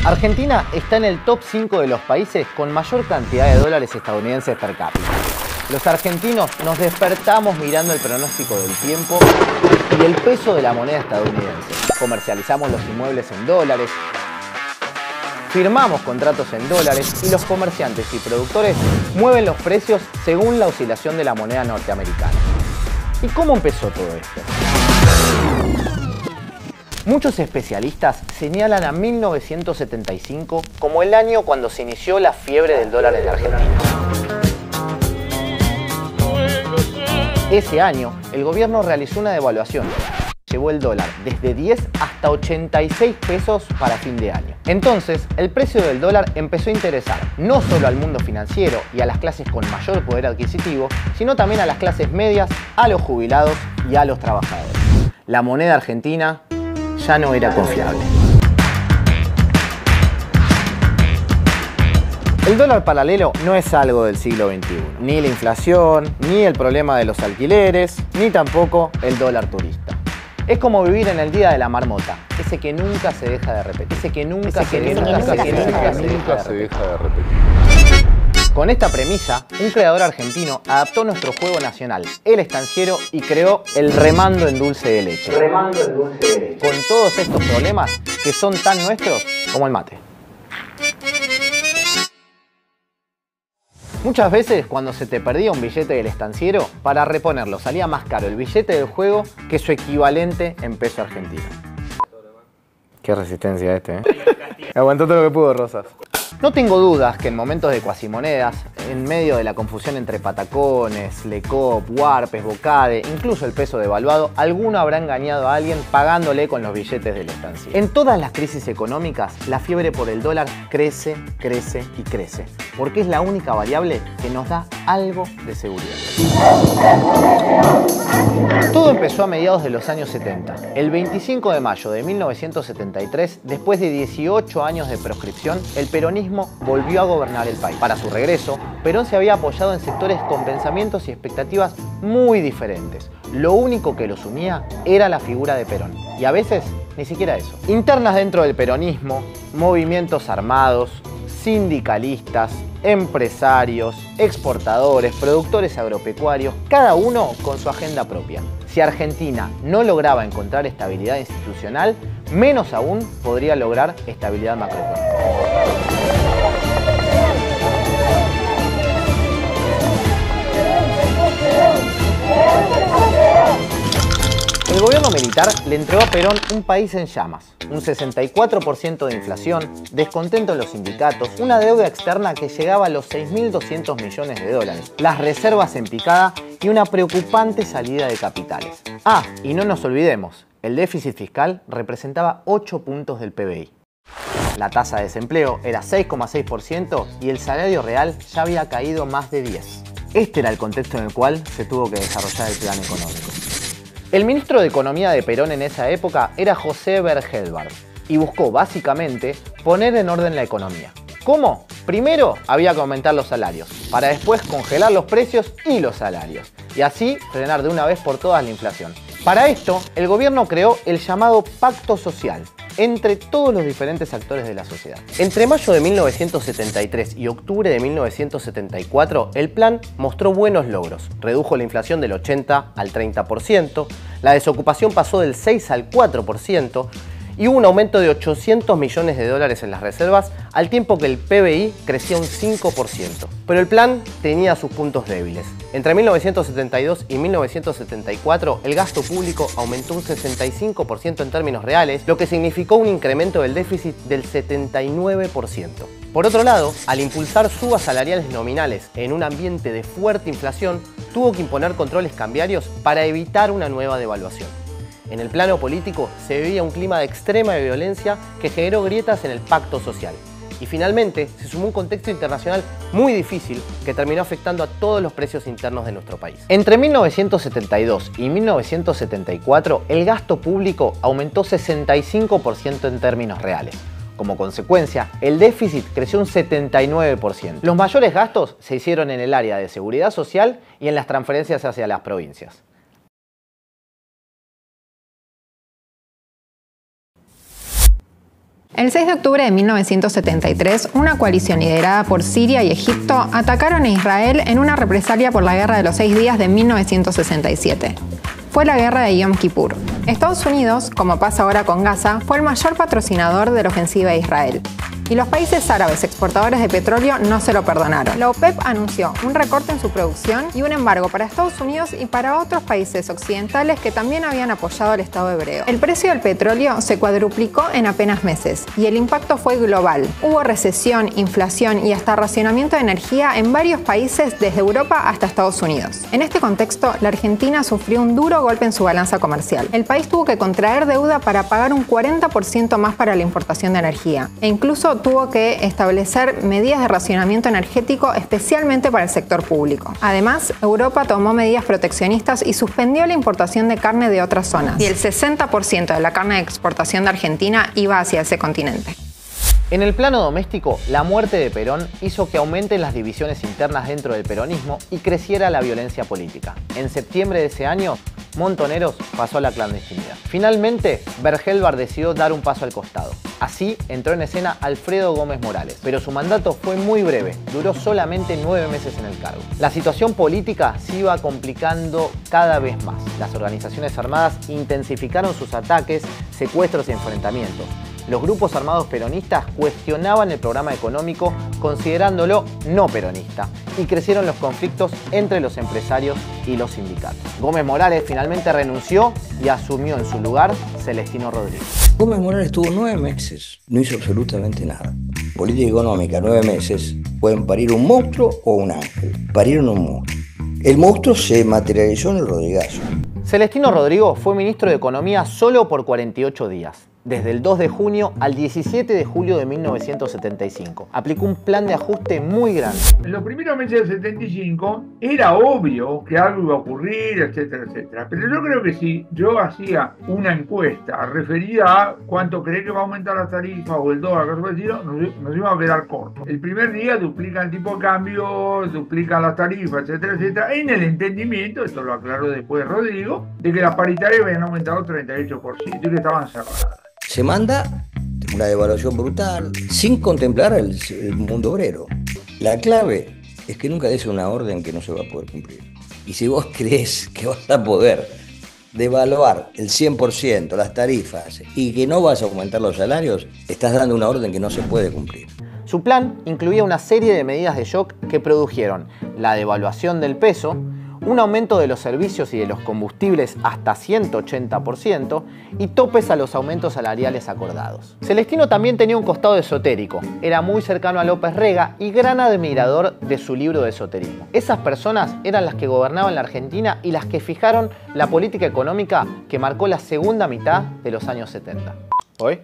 Argentina está en el top 5 de los países con mayor cantidad de dólares estadounidenses per cápita. Los argentinos nos despertamos mirando el pronóstico del tiempo y el peso de la moneda estadounidense. Comercializamos los inmuebles en dólares, firmamos contratos en dólares y los comerciantes y productores mueven los precios según la oscilación de la moneda norteamericana. ¿Y cómo empezó todo esto? Muchos especialistas señalan a 1975 como el año cuando se inició la fiebre del dólar en la Argentina. Ese año, el gobierno realizó una devaluación. Llevó el dólar desde 10 hasta 86 pesos para fin de año. Entonces, el precio del dólar empezó a interesar no solo al mundo financiero y a las clases con mayor poder adquisitivo, sino también a las clases medias, a los jubilados y a los trabajadores. La moneda argentina ya no era confiable. El dólar paralelo no es algo del siglo XXI. Ni la inflación, ni el problema de los alquileres, ni tampoco el dólar turista. Es como vivir en el día de la marmota, ese que nunca se deja de repetir. Ese que nunca se deja de repetir. Con esta premisa, un creador argentino adaptó nuestro juego nacional, el estanciero, y creó el remando en dulce de leche. Con todos estos problemas que son tan nuestros como el mate. Muchas veces cuando se te perdía un billete del estanciero, para reponerlo salía más caro el billete del juego que su equivalente en peso argentino. Qué resistencia este, Aguantó todo lo que pudo, Rosas. No tengo dudas que en momentos de cuasimonedas, en medio de la confusión entre patacones, lecop, huarpes, bocade, incluso el peso devaluado, alguno habrá engañado a alguien pagándole con los billetes del estanciero. En todas las crisis económicas, la fiebre por el dólar crece, crece y crece, porque es la única variable que nos da algo de seguridad. Todo empezó a mediados de los años 70. El 25 de mayo de 1973, después de 18 años de proscripción, el peronismo volvió a gobernar el país. Para su regreso, Perón se había apoyado en sectores con pensamientos y expectativas muy diferentes. Lo único que los unía era la figura de Perón. Y a veces, ni siquiera eso. Internas dentro del peronismo, movimientos armados, sindicalistas, empresarios, exportadores, productores agropecuarios, cada uno con su agenda propia. Si Argentina no lograba encontrar estabilidad institucional, menos aún podría lograr estabilidad macroeconómica. El gobierno militar le entregó a Perón un país en llamas, un 64% de inflación, descontento en los sindicatos, una deuda externa que llegaba a los 6.200 millones de dólares, las reservas en picada y una preocupante salida de capitales. Ah, y no nos olvidemos, el déficit fiscal representaba 8 puntos del PBI. La tasa de desempleo era 6,6% y el salario real ya había caído más de 10. Este era el contexto en el cual se tuvo que desarrollar el plan económico. El ministro de Economía de Perón en esa época era José Bergelbart y buscó básicamente poner en orden la economía. ¿Cómo? Primero había que aumentar los salarios, para después congelar los precios y los salarios, y así frenar de una vez por todas la inflación. Para esto, el gobierno creó el llamado Pacto Social entre todos los diferentes actores de la sociedad. Entre mayo de 1973 y octubre de 1974, el plan mostró buenos logros. Redujo la inflación del 80 al 30%, la desocupación pasó del 6 al 4%, y hubo un aumento de 800 millones de dólares en las reservas, al tiempo que el PBI crecía un 5%. Pero el plan tenía sus puntos débiles. Entre 1972 y 1974, el gasto público aumentó un 65% en términos reales, lo que significó un incremento del déficit del 79%. Por otro lado, al impulsar subas salariales nominales en un ambiente de fuerte inflación, tuvo que imponer controles cambiarios para evitar una nueva devaluación. En el plano político se vivía un clima de extrema violencia que generó grietas en el pacto social. Y finalmente se sumó un contexto internacional muy difícil que terminó afectando a todos los precios internos de nuestro país. Entre 1972 y 1974 el gasto público aumentó 65% en términos reales. Como consecuencia, el déficit creció un 79%. Los mayores gastos se hicieron en el área de seguridad social y en las transferencias hacia las provincias. El 6 de octubre de 1973, una coalición liderada por Siria y Egipto atacaron a Israel en una represalia por la Guerra de los 6 días de 1967. Fue la guerra de Yom Kippur. Estados Unidos, como pasa ahora con Gaza, fue el mayor patrocinador de la ofensiva de Israel. Y los países árabes exportadores de petróleo no se lo perdonaron. La OPEP anunció un recorte en su producción y un embargo para Estados Unidos y para otros países occidentales que también habían apoyado al Estado hebreo. El precio del petróleo se cuadruplicó en apenas meses y el impacto fue global. Hubo recesión, inflación y hasta racionamiento de energía en varios países desde Europa hasta Estados Unidos. En este contexto, la Argentina sufrió un duro golpe en su balanza comercial. El país tuvo que contraer deuda para pagar un 40% más para la importación de energía e incluso tuvo que establecer medidas de racionamiento energético especialmente para el sector público. Además, Europa tomó medidas proteccionistas y suspendió la importación de carne de otras zonas. Y el 60% de la carne de exportación de Argentina iba hacia ese continente. En el plano doméstico, la muerte de Perón hizo que aumenten las divisiones internas dentro del peronismo y creciera la violencia política. En septiembre de ese año, Montoneros pasó a la clandestinidad. Finalmente, Bergelbar decidió dar un paso al costado. Así entró en escena Alfredo Gómez Morales, pero su mandato fue muy breve, duró solamente 9 meses en el cargo. La situación política se iba complicando cada vez más. Las organizaciones armadas intensificaron sus ataques, secuestros y enfrentamientos. Los grupos armados peronistas cuestionaban el programa económico considerándolo no peronista y crecieron los conflictos entre los empresarios y los sindicatos. Gómez Morales finalmente renunció y asumió en su lugar Celestino Rodríguez. Gómez Morales estuvo 9 meses, no hizo absolutamente nada. Política económica, 9 meses, pueden parir un monstruo o un ángel. Parieron un monstruo. El monstruo se materializó en el Rodrigazo. Celestino Rodrigo fue ministro de Economía solo por 48 días. Desde el 2 de junio al 17 de julio de 1975. Aplicó un plan de ajuste muy grande. En los primeros meses del 75 era obvio que algo iba a ocurrir, etcétera, etcétera. Pero yo creo que si yo hacía una encuesta referida a cuánto cree que va a aumentar la tarifa o el dólar, cosas por el estilo, nos íbamos a quedar cortos. El primer día duplican el tipo de cambio, duplican las tarifas, etcétera, etcétera, en el entendimiento, esto lo aclaró después Rodrigo, de que las paritarias habían aumentado 38% y que estaban cerradas. Se manda una devaluación brutal sin contemplar el mundo obrero. La clave es que nunca des una orden que no se va a poder cumplir. Y si vos crees que vas a poder devaluar el 100% las tarifas y que no vas a aumentar los salarios, estás dando una orden que no se puede cumplir. Su plan incluía una serie de medidas de shock que produjeron la devaluación del peso, un aumento de los servicios y de los combustibles hasta 180% y topes a los aumentos salariales acordados. Celestino también tenía un costado esotérico, era muy cercano a López Rega y gran admirador de su libro de esoterismo. Esas personas eran las que gobernaban la Argentina y las que fijaron la política económica que marcó la segunda mitad de los años 70. ¿Hoy?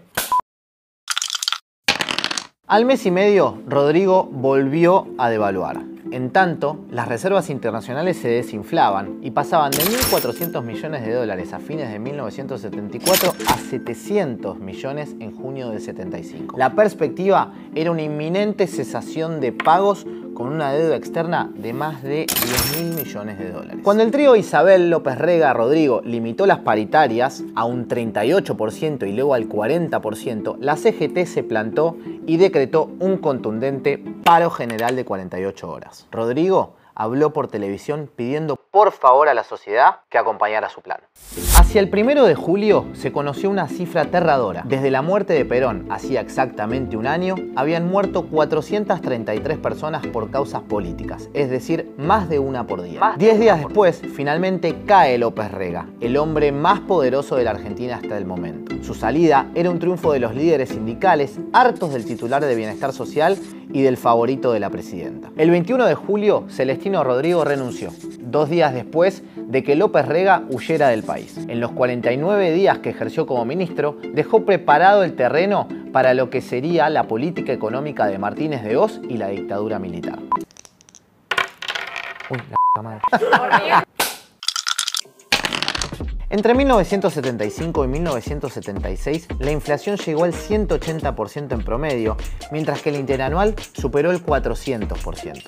Al mes y medio, Rodrigo volvió a devaluar. En tanto, las reservas internacionales se desinflaban y pasaban de 1.400 millones de dólares a fines de 1974 a 700 millones en junio del 75. La perspectiva era una inminente cesación de pagos con una deuda externa de más de 10.000 millones de dólares. Cuando el trío Isabel, López Rega, Rodrigo limitó las paritarias a un 38% y luego al 40%, la CGT se plantó y decretó un contundente paro general de 48 horas. Rodrigo habló por televisión pidiendo por favor a la sociedad que acompañara su plan. Hacia el 1 de julio se conoció una cifra aterradora. Desde la muerte de Perón, hacía exactamente un año, habían muerto 433 personas por causas políticas, es decir, más de una por día. 10 días después, finalmente cae López Rega, el hombre más poderoso de la Argentina hasta el momento. Su salida era un triunfo de los líderes sindicales, hartos del titular de Bienestar Social y del favorito de la presidenta. El 21 de julio, Celestino Rodrigo renunció, 2 días después de que López Rega huyera del país. En los 49 días que ejerció como ministro, dejó preparado el terreno para lo que sería la política económica de Martínez de Hoz y la dictadura militar. Uy, la puta madre. Entre 1975 y 1976, la inflación llegó al 180% en promedio, mientras que el interanual superó el 400%.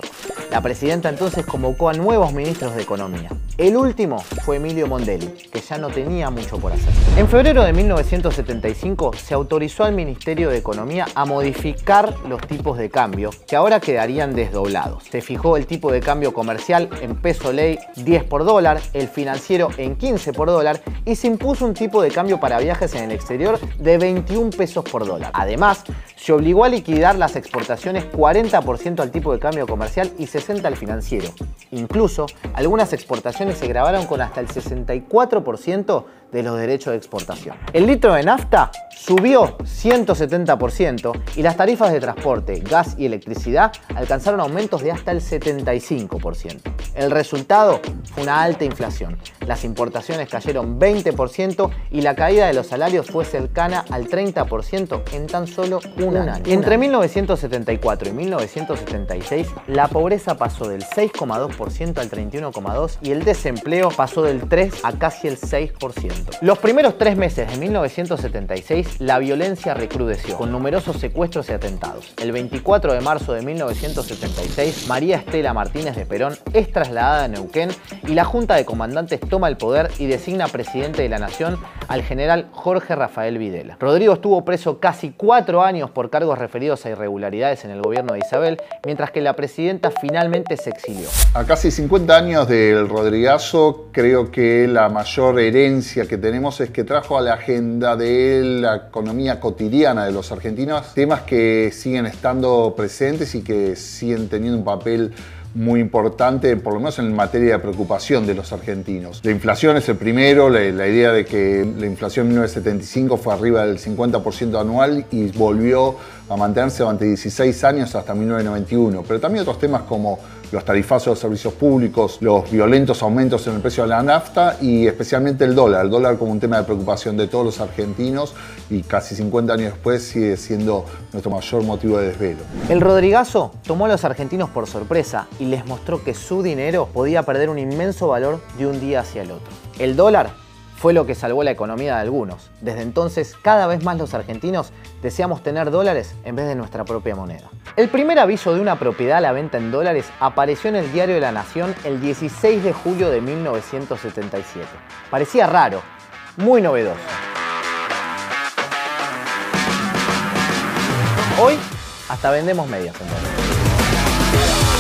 La presidenta entonces convocó a nuevos ministros de Economía. El último fue Emilio Mondelli, que ya no tenía mucho por hacer. En febrero de 1975 se autorizó al Ministerio de Economía a modificar los tipos de cambio, que ahora quedarían desdoblados. Se fijó el tipo de cambio comercial en peso ley 10 por dólar, el financiero en 15 por dólar y se impuso un tipo de cambio para viajes en el exterior de 21 pesos por dólar. Además, se obligó a liquidar las exportaciones 40% al tipo de cambio comercial y 60% al financiero. Incluso, algunas exportaciones se grabaron con hasta el 64% de los derechos de exportación. El litro de nafta subió 170% y las tarifas de transporte, gas y electricidad alcanzaron aumentos de hasta el 75%. El resultado fue una alta inflación. Las importaciones cayeron 20% y la caída de los salarios fue cercana al 30% en tan solo un año. Entre 1974 y 1976, la pobreza pasó del 6,2% al 31,2% y el desempleo pasó del 3% a casi el 6%. Los primeros 3 meses de 1976, la violencia recrudeció, con numerosos secuestros y atentados. El 24 de marzo de 1976, María Estela Martínez de Perón es trasladada a Neuquén y la Junta de Comandantes toma el poder y designa presidente de la nación al general Jorge Rafael Videla. Rodrigo estuvo preso casi 4 años por cargos referidos a irregularidades en el gobierno de Isabel, mientras que la presidenta finalmente se exilió. A casi 50 años del Rodrigazo, creo que la mayor herencia que tenemos es que trajo a la agenda de la economía cotidiana de los argentinos temas que siguen estando presentes y que siguen teniendo un papel muy importante, por lo menos en materia de preocupación de los argentinos. La inflación es el primero, la idea de que la inflación en 1975 fue arriba del 50% anual y volvió a mantenerse durante 16 años hasta 1991. Pero también otros temas como los tarifazos de los servicios públicos, los violentos aumentos en el precio de la nafta y especialmente el dólar como un tema de preocupación de todos los argentinos y casi 50 años después sigue siendo nuestro mayor motivo de desvelo. El Rodrigazo tomó a los argentinos por sorpresa y les mostró que su dinero podía perder un inmenso valor de un día hacia el otro. El dólar fue lo que salvó la economía de algunos. Desde entonces, cada vez más los argentinos deseamos tener dólares en vez de nuestra propia moneda. El primer aviso de una propiedad a la venta en dólares apareció en el Diario de la Nación el 16 de julio de 1977. Parecía raro, muy novedoso. Hoy, hasta vendemos medias en dólares.